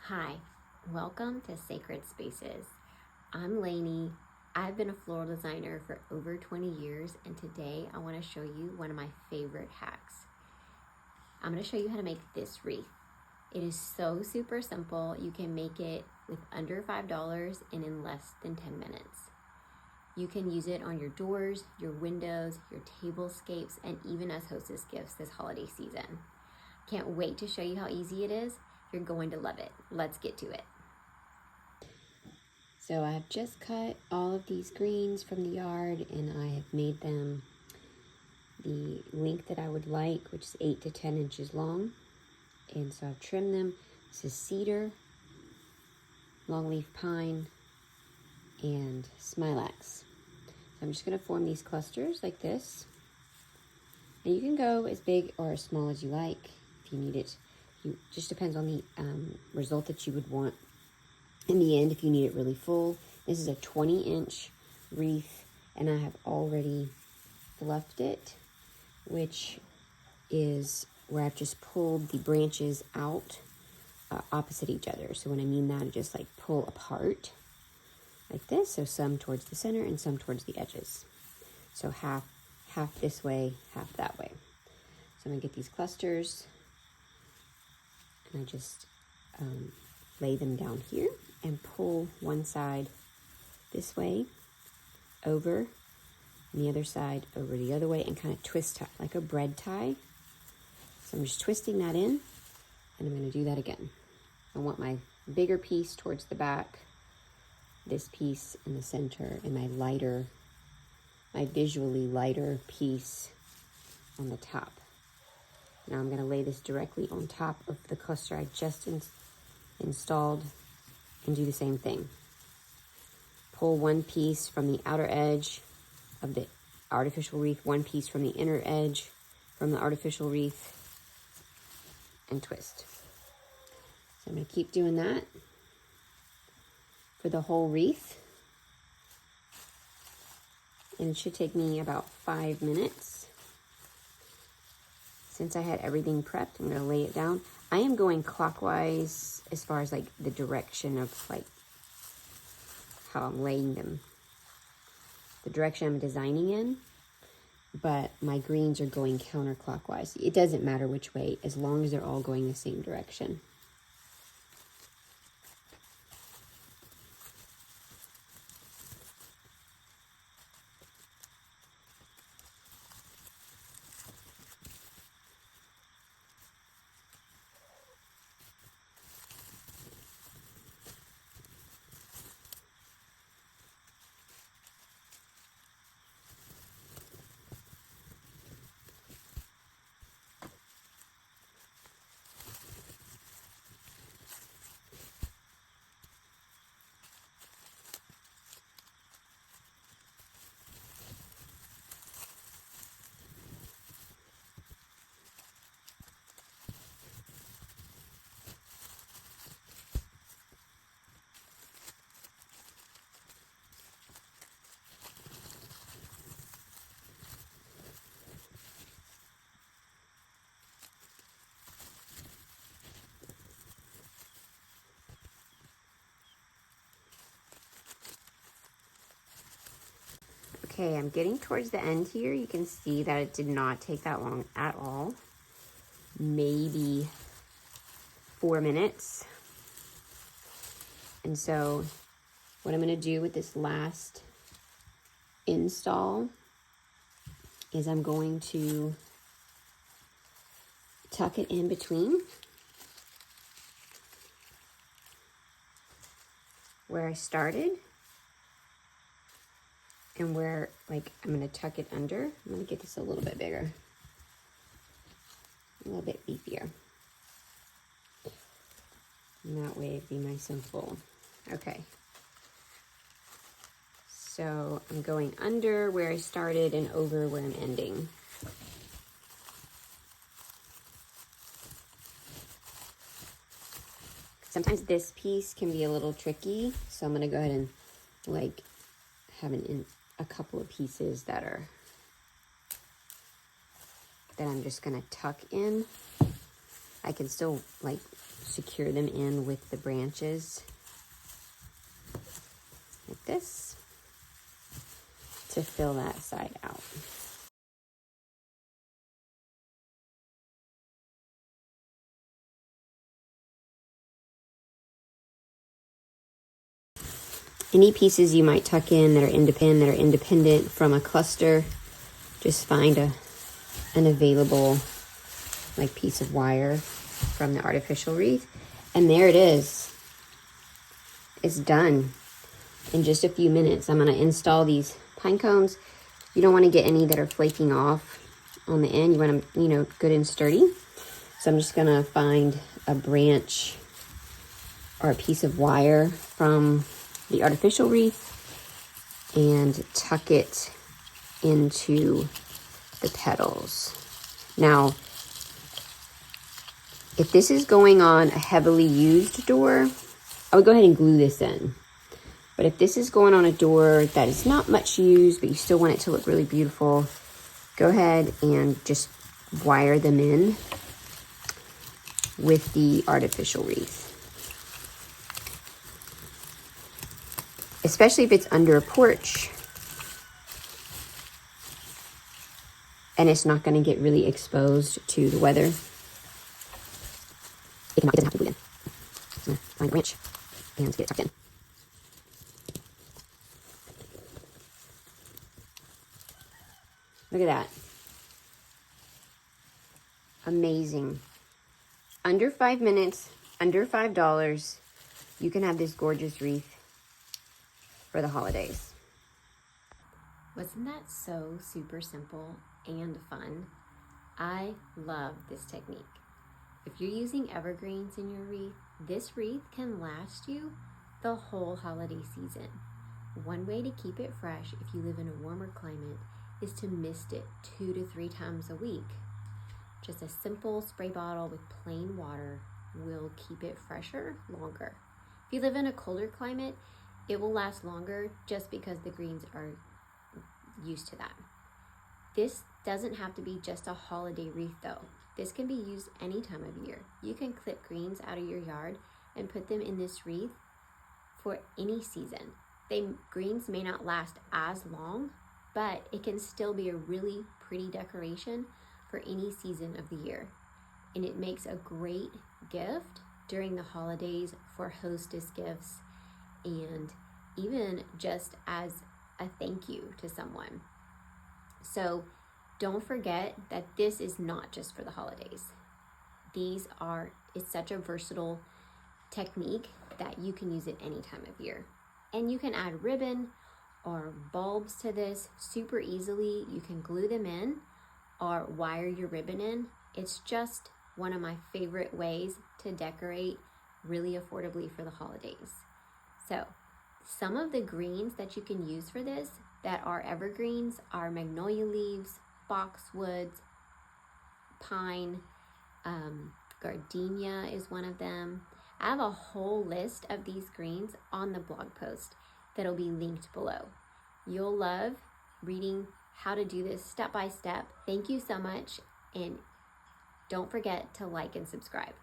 Hi, welcome to Sacred Spaces. I'm Lainey. I've been a floral designer for over 20 years, and today I want to show you one of my favorite hacks. I'm going to show you how to make this wreath. It is so super simple. You can make it with under $5 and in less than 10 minutes. You can use it on your doors, your windows, your tablescapes, and even as hostess gifts this holiday season. Can't wait to show you how easy it is. You're going to love it. Let's get to it. So I've just cut all of these greens from the yard and I have made them the length that I would like, which is 8 to 10 inches long. And so I've trimmed them. This is cedar, longleaf pine, and smilax. So I'm just going to form these clusters like this. And you can go as big or as small as you like if you need it. It just depends on the result that you would want in the end if you need it really full. This is a 20-inch wreath, and I have already fluffed it, which is where I've just pulled the branches out opposite each other. So when I mean that, I just like pull apart like this. So some towards the center and some towards the edges. So half this way, half that way. So I'm gonna get these clusters and I just lay them down here and pull one side this way over and the other side over the other way and kind of twist tie like a bread tie. So I'm just twisting that in and I'm going to do that again. I want my bigger piece towards the back, this piece in the center, and my visually lighter piece on the top. Now I'm going to lay this directly on top of the cluster I just installed and do the same thing. Pull one piece from the outer edge of the artificial wreath, one piece from the inner edge from the artificial wreath, and twist. So I'm going to keep doing that for the whole wreath. And it should take me about 5 minutes. Since I had everything prepped, I'm going to lay it down. I am going clockwise as far as like the direction of like how I'm laying them. The direction I'm designing in, but my greens are going counterclockwise. It doesn't matter which way, as long as they're all going the same direction. Okay, I'm getting towards the end here. You can see that it did not take that long at all. Maybe 4 minutes. And so what I'm going to do with this last install is I'm going to tuck it in between where I started and where, like, I'm going to tuck it under. I'm going to get this a little bit bigger, a little bit beefier. And that way it'd be nice and full. Okay. So I'm going under where I started and over where I'm ending. Sometimes this piece can be a little tricky, so I'm gonna go ahead and like have a couple of pieces that I'm just gonna tuck in. I can still like secure them in with the branches like this to fill that side out. Any pieces you might tuck in that are independent from a cluster, just find an available like piece of wire from the artificial wreath, and there it is. It's done in just a few minutes. I'm going to install these pine cones. You don't want to get any that are flaking off on the end. You want them, you know, good and sturdy. So I'm just going to find a branch or a piece of wire from the artificial wreath and tuck it into the petals. Now, if this is going on a heavily used door, I would go ahead and glue this in. But if this is going on a door that is not much used, but you still want it to look really beautiful, go ahead and just wire them in with the artificial wreath. Especially if it's under a porch and it's not going to get really exposed to the weather. It doesn't have to glue in. I'm going to find a branch and get it tucked in. Look at that. Amazing. Under 5 minutes, under $5, you can have this gorgeous wreath for the holidays. Wasn't that so super simple and fun? I love this technique. If you're using evergreens in your wreath, this wreath can last you the whole holiday season. One way to keep it fresh if you live in a warmer climate is to mist it 2 to 3 times a week. Just a simple spray bottle with plain water will keep it fresher longer. If you live in a colder climate, it will last longer just because the greens are used to that. This doesn't have to be just a holiday wreath though. This can be used any time of year. You can clip greens out of your yard and put them in this wreath for any season. Greens may not last as long, but it can still be a really pretty decoration for any season of the year. And it makes a great gift during the holidays for hostess gifts and even just as a thank you to someone. So don't forget that this is not just for the holidays. It's such a versatile technique that you can use it any time of year. And you can add ribbon or bulbs to this super easily. You can glue them in or wire your ribbon in. It's just one of my favorite ways to decorate really affordably for the holidays. So some of the greens that you can use for this that are evergreens are magnolia leaves, boxwoods, pine, gardenia is one of them. I have a whole list of these greens on the blog post that'll be linked below. You'll love reading how to do this step by step. Thank you so much, and don't forget to like and subscribe.